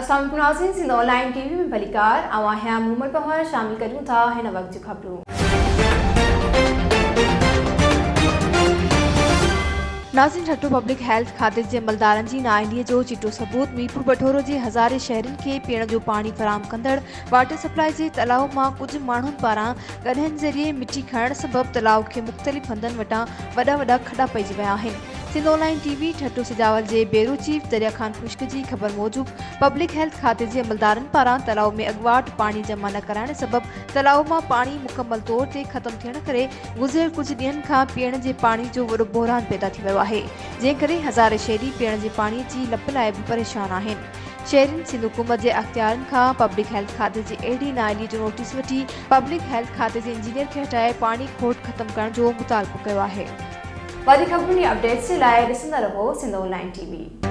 अस्सलाम नाज़रीन, Sindh online TV में भलीकार आवां मोहम्मद पवार शामिल करूं था हिन वक्त जी खबरूं। नाज़रीन, ठट्टो पब्लिक हेल्थ खाते जे अमलदारनि जी नाअहलीअ जो चिटो सबूत मीरपुर बठोरो जे हज़ारे शहरनि खे पीअण जो पाणी फराहम कंदड़ वाटर सप्लाई जे तलाउ मां कुझु माण्हुनि पारां गॾहनि ज़रिए मिटी खणण सबबि तलाउ खे मुख़्तलिफ़ हंधनि वटां वॾा खॾा पइजी विया आहिनि। सिंध ऑनलाइन टीवी ठट्टो सिजावल जे ब्यूरो चीफ दरिया खान खुश्क जी ख़बर मूजिब पब्लिक हेल्थ खाते जे अमलदारनि पारां तलाउ में अॻुवाट पाणी जमा न कराइण सबबि तलाउ मां पाणी मुकमल तौर ते ख़त्म थियण करे गुज़िरियल कुझु ॾींहनि खां पीअण जे पाणी जो वॾो बहिरान पैदा थी वियो आहे, जंहिं करे हज़ारे शहरी पीअण जे पाणीअ जी लप लाइ बि परेशान आहिनि। शहरियुनि सिंध हुकूमत जे अख़्तियारनि खां पब्लिक हेल्थ खाते जी अहिड़ी नाअहली जो नोटिस वठी पब्लिक हेल्थ खाते जे इंजीनियर खे हटाए पाणी खोट ख़त्म करण जो मुतालबो कयो आहे। वधीक खबरुनि जी अपडेट्स जे लाइ ॾिसंदा रहो सिंध ऑनलाइन टीवी।